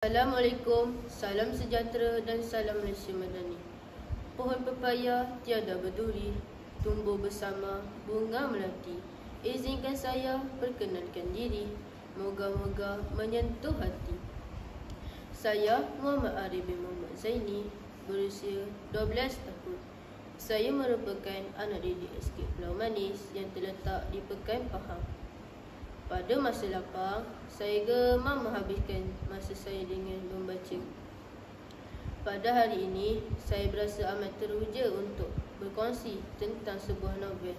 Assalamualaikum, salam sejahtera dan salam Malaysia Madani. Pohon pepaya tiada berduri, tumbuh bersama bunga melati. Izinkan saya perkenalkan diri, moga-moga menyentuh hati. Saya Muhammad Arif bin Muhammad Zaini, berusia 12 tahun. Saya merupakan anak didik SK Pulau Manis yang terletak di Pekan Pahang. Pada masa lapang, saya gemar menghabiskan masa saya dengan membaca. Pada hari ini, saya berasa amat teruja untuk berkongsi tentang sebuah novel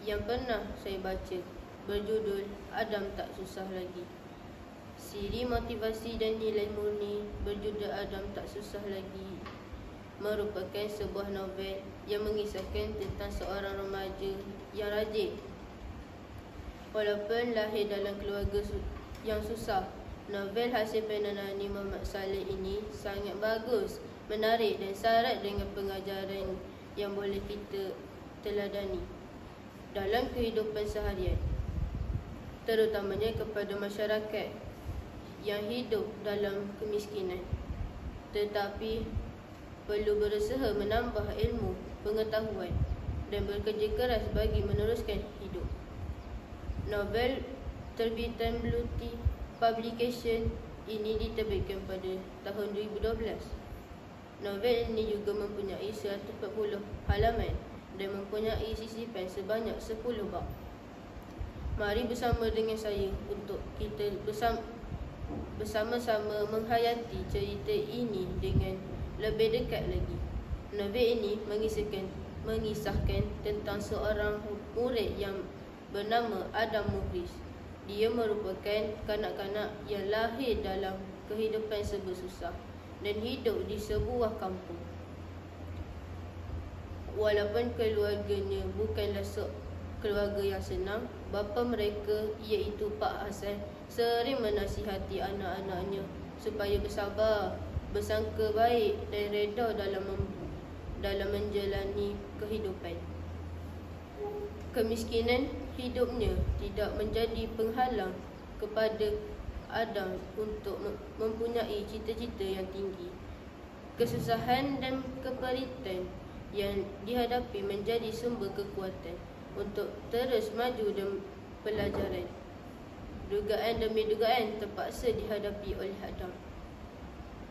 yang pernah saya baca, berjudul Adam Tak Susah Lagi. Siri motivasi dan nilai murni berjudul Adam Tak Susah Lagi merupakan sebuah novel yang mengisahkan tentang seorang remaja yang rajin. Walaupun lahir dalam keluarga yang susah, novel hasil penanani Muhammad Saleh ini sangat bagus, menarik dan syarat dengan pengajaran yang boleh kita teladani dalam kehidupan seharian, terutamanya kepada masyarakat yang hidup dalam kemiskinan, tetapi perlu berusaha menambah ilmu, pengetahuan dan bekerja keras bagi meneruskan hidup. Novel terbitan Blue Tea Publication ini diterbitkan pada tahun 2012. Novel ini juga mempunyai 140 halaman dan mempunyai sisipan sebanyak 10 bab. Mari bersama dengan saya untuk kita bersama-sama menghayati cerita ini dengan lebih dekat lagi. Novel ini mengisahkan tentang seorang murid yang bernama Adam Muhlis. Dia merupakan kanak-kanak yang lahir dalam kehidupan serba susah dan hidup di sebuah kampung. Walaupun keluarganya bukanlah keluarga yang senang, bapa mereka iaitu Pak Hasan sering menasihati anak-anaknya supaya bersabar, bersangka baik dan reda dalam menjalani kehidupan. Kemiskinan hidupnya tidak menjadi penghalang kepada Adam untuk mempunyai cita-cita yang tinggi. Kesusahan dan keperitan yang dihadapi menjadi sumber kekuatan untuk terus maju dalam pelajaran. Dugaan demi dugaan terpaksa dihadapi oleh Adam.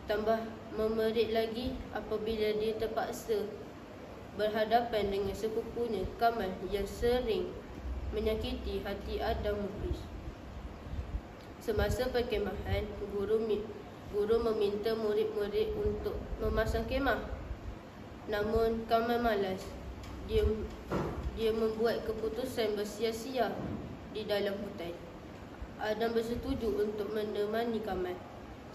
Tambah memerit lagi apabila dia terpaksa berhadapan dengan sepupunya Kamal yang sering menyakiti hati Adam Muhlis. Semasa perkemahan, guru meminta murid-murid untuk memasang kemah. Namun Kamal malas. Dia membuat keputusan bersia-sia di dalam hutan. Adam bersetuju untuk menemani Kamal.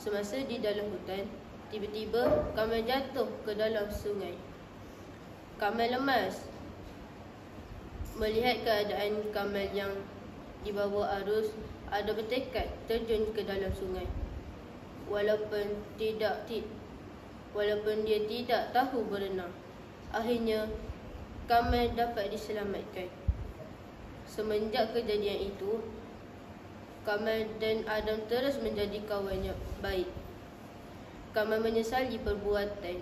Semasa di dalam hutan, tiba-tiba Kamal jatuh ke dalam sungai. Kamal lemas. Melihat keadaan Kamal yang dibawa arus, Adam bertekad terjun ke dalam sungai. Walaupun dia tidak tahu berenang, akhirnya Kamal dapat diselamatkan. Semenjak kejadian itu, Kamal dan Adam terus menjadi kawan yang baik. Kamal menyesali perbuatannya.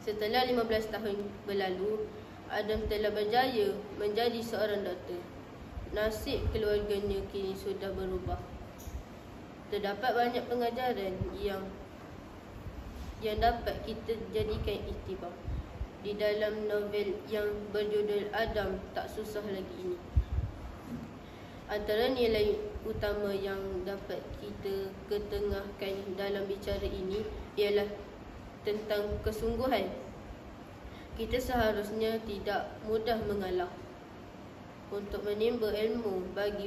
Setelah 15 tahun berlalu, Adam telah berjaya menjadi seorang doktor. Nasib keluarganya kini sudah berubah. Terdapat banyak pengajaran yang dapat kita jadikan iktibar di dalam novel yang berjudul Adam Tak Susah Lagi ini. Antara nilai utama yang dapat kita ketengahkan dalam bicara ini ialah tentang kesungguhan. Kita seharusnya tidak mudah mengalah untuk menimba ilmu bagi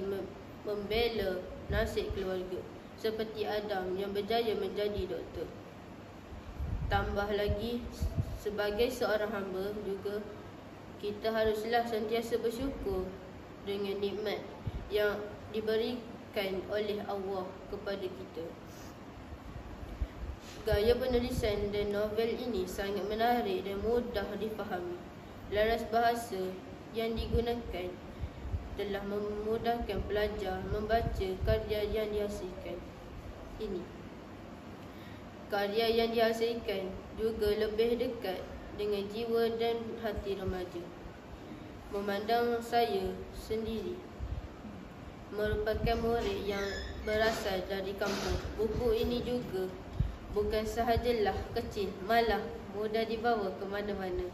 membela nasib keluarga, seperti Adam yang berjaya menjadi doktor. Tambah lagi, sebagai seorang hamba juga, kita haruslah sentiasa bersyukur dengan nikmat yang diberikan oleh Allah kepada kita. Gaya penulisan dan novel ini sangat menarik dan mudah difahami. Laras bahasa yang digunakan telah memudahkan pelajar membaca karya yang dihasilkan. ini. Karya yang dihasilkan juga lebih dekat dengan jiwa dan hati remaja. Memandang saya sendiri merupakan murid yang berasal dari kampung. Buku ini juga bukan sahajalah kecil, malah mudah dibawa ke mana-mana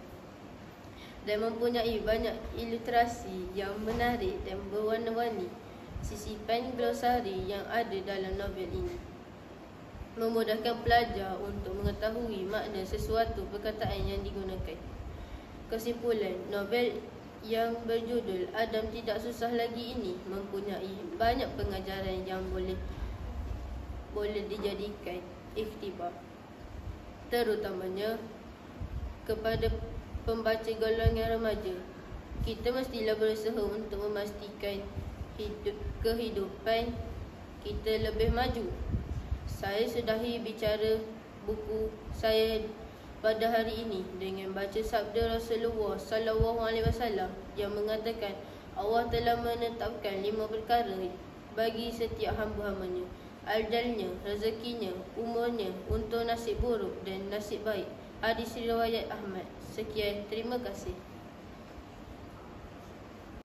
dan mempunyai banyak ilustrasi yang menarik dan berwarna-warni. Sisipan glosari yang ada dalam novel ini memudahkan pelajar untuk mengetahui makna sesuatu perkataan yang digunakan. Kesimpulan, novel yang berjudul Adam Tidak Susah Lagi ini mempunyai banyak pengajaran yang boleh dijadikan iktibar, terutamanya kepada pembaca golongan remaja. Kita mestilah berusaha untuk memastikan kehidupan kita lebih maju. Saya sudahi bicara buku saya pada hari ini dengan baca sabda Rasulullah SAW yang mengatakan Allah telah menetapkan 5 perkara bagi setiap hamba-hambanya: ajalnya, rezekinya, umurnya, untuk nasib buruk dan nasib baik. Hadis riwayat Ahmad. Sekian, terima kasih.